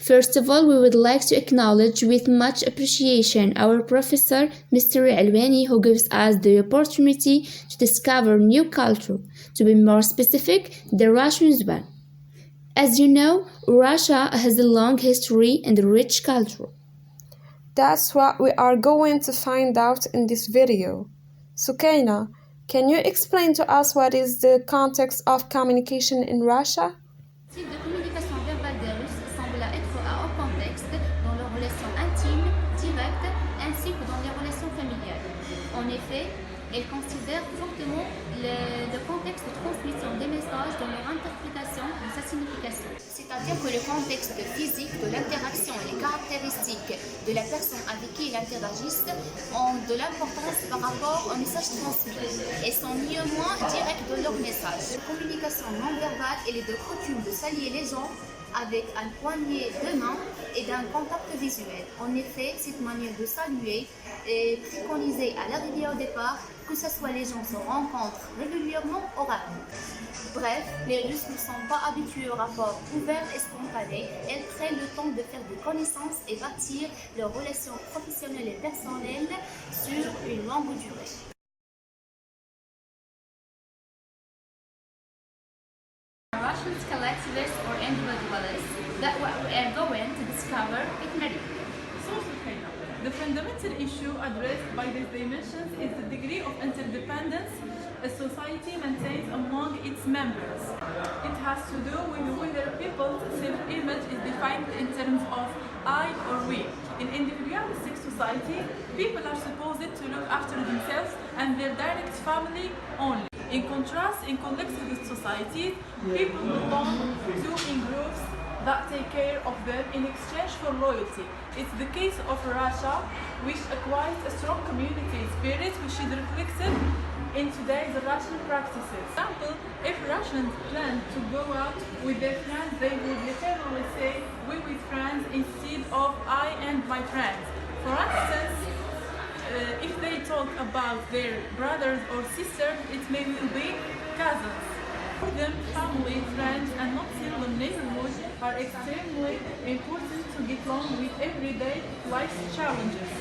First of all, we would like to acknowledge with much appreciation our professor, Mr. Alwani, who gives us the opportunity to discover new culture. To be more specific, the Russian one. As you know, Russia has a long history and a rich culture. That's what we are going to find out in this video. Sukaina, can you explain to us what is the context of communication in Russia? Le type de communication verbale des Russes semble être à haut contexte dans leurs relations intimes, directes, ainsi que dans les relations familiales. En effet, elles considèrent fortement le contexte de transmission des messages dans leur interprétation de sa signification. C'est-à-dire que le contexte physique de l'interaction et les caractéristiques de la personne avec qui ils interagissent ont de l'importance par rapport au message transmis et sont néanmoins directs de leur message. La communication non verbale, elle est de coutume de saluer les gens avec un poignet de main et d'un contact visuel. En effet, cette manière de saluer est préconisée à l'arrivée au départ, que ce soit les gens se rencontrent régulièrement ou rarement. Bref, les Russes ne sont pas habitués au rapport ouvert et spontané. Elles prennent le temps de faire des connaissances et bâtir leurs relations professionnelles et personnelles sur une longue durée. Russians collectivists or individualists, that what we are going to discover with Mary. The fundamental issue addressed by these dimensions is the degree of interdependence a society maintains among its members. It has to do with whether people's self-image is defined in terms of I or we. In individualistic society, people are supposed to look after themselves and their direct family only. In contrast, in collectivist societies, people belong to in groups that take care of them in exchange for loyalty. It's the case of Russia, which acquired a strong community spirit which is reflected in today's Russian practices. For example, if Russians plan to go out with their friends, they would literally say we with friends instead of I and my friends. For instance, if they talk about their brothers or sisters, it may be cousins. For them, family, friends, and not seldom neighborhood are extremely important to get along with everyday life challenges.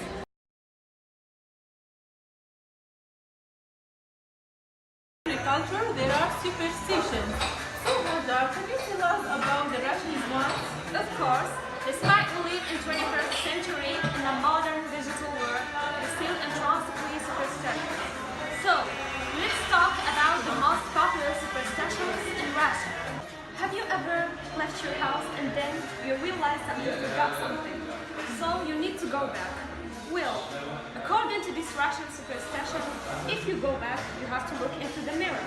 In agriculture, there are superstitions. So, Hajar, can you tell us about the Russian ones? Of course, despite we live in 21st century in a modern digital world, we still intrinsically superstitious. So, let's talk about the most popular superstitions in Russia. Have you ever left your house and then you realize that you forgot something? So you need to go back. Well, according to this Russian superstition, if you go back, you have to look into the mirror.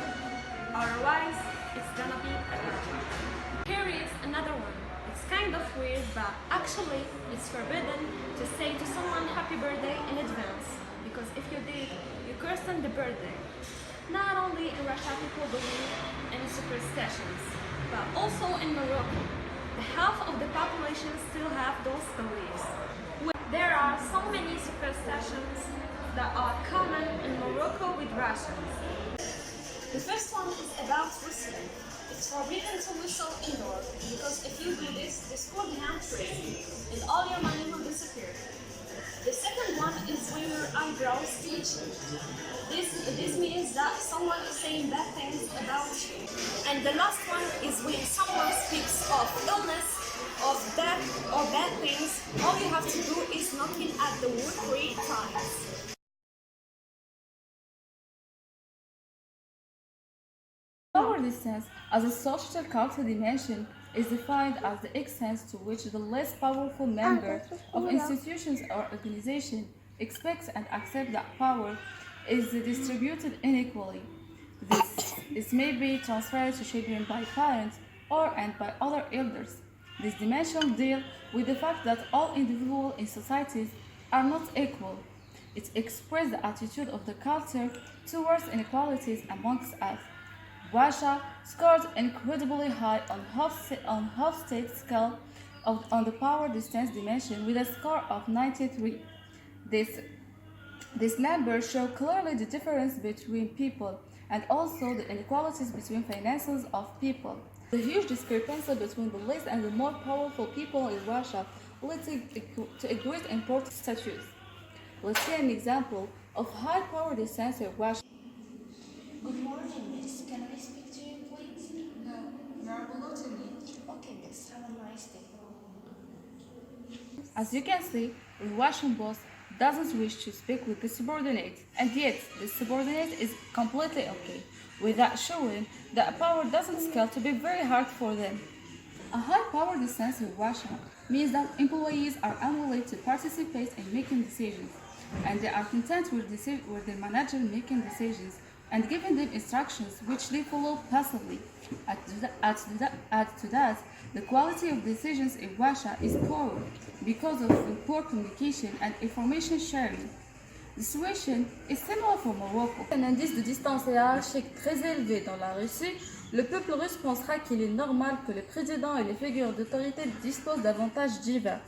Otherwise, it's gonna be a virgin. Here is another one. It's kind of weird, but actually, it's forbidden to say to someone happy birthday in advance. Because if you did, you cursed on the birthday. Not only in Russia people believe in superstitions, but also in Morocco. The half of the population still have those beliefs. There are so many superstitions that are common in Morocco with Russians. The first one is about whistling. It's forbidden to whistle indoors because if you do this, the school becomes crazy and all your money will disappear. The second one is when your eyebrows itch. This means that someone is saying bad things about you. And the last one is when someone speaks of illness, of death, or bad things, all you have to do is knocking at the wood 3 times. Power distance as a social cultural dimension is defined as the extent to which the less powerful member of institutions or organization expects and accepts that power is distributed unequally. This may be transferred to children by parents or and by other elders. This dimension deals with the fact that all individuals in societies are not equal. It expresses the attitude of the culture towards inequalities amongst us. Russia scored incredibly high on Hofstad's scale on the power distance dimension with a score of 93. This number shows clearly the difference between people and also the inequalities between finances of people. The huge discrepancy between the least and the more powerful people in Russia led to a great important status. Let's see an example of high power descent in Russia. Good morning, miss. Can I speak to you, please? No, you are below to me. Okay, miss. Have a nice day. As you can see, the Russian boss doesn't wish to speak with the subordinate, and yet the subordinate is completely okay, without showing that power doesn't scale to be very hard for them. A high power descent in Russia means that employees are unwilling to participate in making decisions, and they are content with the manager making decisions and giving them instructions which they follow passively. Add to that, the quality of decisions in Russia is poor because of poor communication and information sharing. The situation is similar for Morocco. Un indice de distance hiérarchique très élevé dans la Russie, le peuple russe pensera qu'il est normal que les présidents et les figures d'autorité disposent d'avantages divers.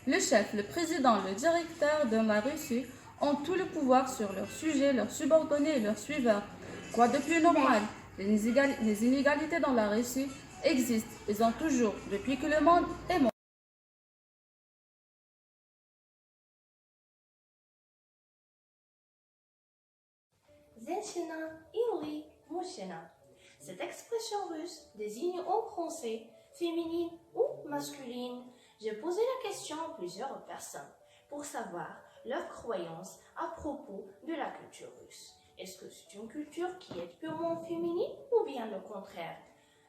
Le chef, le président, le directeur de la Russie ont tout le pouvoir sur leurs sujets, leurs subordonnés et leurs suiveurs. Quoi de plus normal? Les inégalités dans la Russie existent, ils ont toujours, depuis que le monde est monde. Zenshina, ili, mushina. Cette expression russe désigne en français féminine ou masculine. J'ai posé la question à plusieurs personnes pour savoir leurs croyances à propos de la culture russe. Est-ce que c'est une culture qui est purement féminine ou bien le contraire?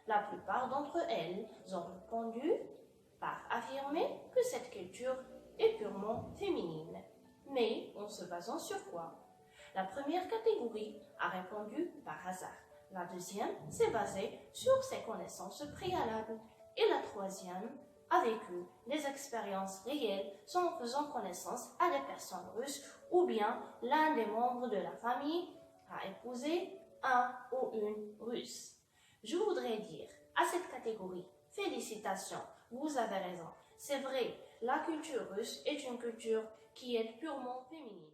La plupart d'entre elles ont répondu par affirmer que cette culture est purement féminine. Mais en se basant sur quoi? La première catégorie a répondu par hasard. La deuxième s'est basée sur ses connaissances préalables. Et la troisième a vécu des expériences réelles en faisant connaissance à des personnes russes ou bien l'un des membres de la famille a épousé un ou une russe. Je voudrais dire à cette catégorie, félicitations, vous avez raison. C'est vrai, la culture russe est une culture qui est purement féminine.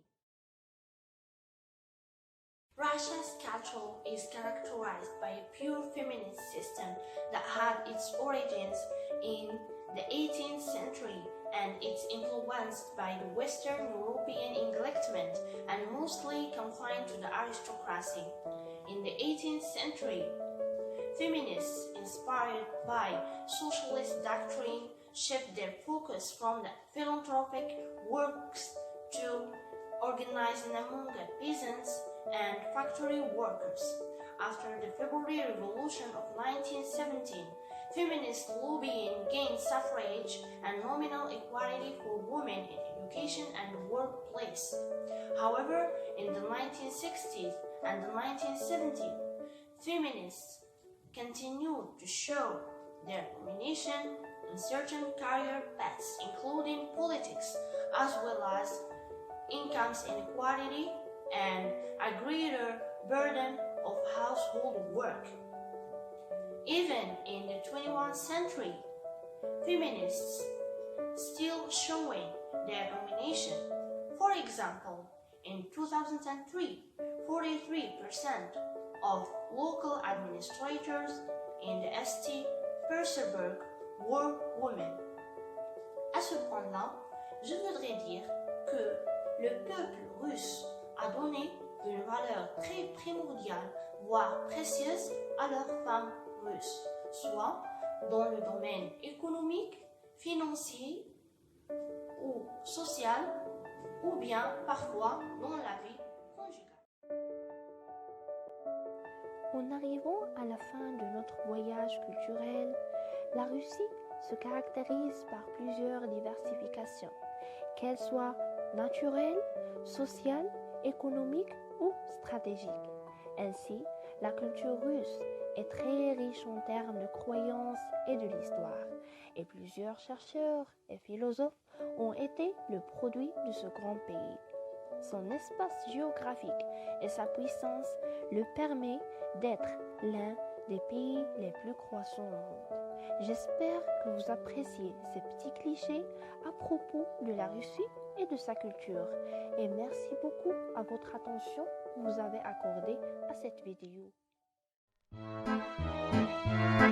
Russia's culture is characterized by a pure feminist system that had its origins in the 18th century and it's influenced by the Western European Enlightenment and mostly confined to the aristocracy. In the 18th century, feminists inspired by socialist doctrine shift their focus from the philanthropic works to organizing among the peasants and factory workers. After the February Revolution of 1917, feminist lobbying gained suffrage and nominal equality for women in education and the workplace. However, in the 1960s and the 1970s, feminists continued to show their domination in certain career paths, including politics, as well as incomes inequality and a greater burden of household work. Even in the 21st century, feminists still showing their domination. For example, in 2003, 43% of local administrators in the St. Petersburg were women. À ce point-là, je voudrais dire que le peuple russe a donné une valeur très primordiale, voire précieuse, à leurs femmes russes, soit dans le domaine économique, financier ou social, ou bien parfois dans la vie conjugale. En arrivant à la fin de notre voyage culturel, la Russie se caractérise par plusieurs diversifications, qu'elles soient naturelles, sociales, économiques ou stratégiques. Ainsi, la culture russe est très riche en termes de croyances et de l'histoire, et plusieurs chercheurs et philosophes ont été le produit de ce grand pays. Son espace géographique et sa puissance le permettent d'être l'un des pays les plus croissants au monde. J'espère que vous appréciez ces petits clichés à propos de la Russie et de sa culture. Et merci beaucoup à votre attention que vous avez accordée à cette vidéo. Bye.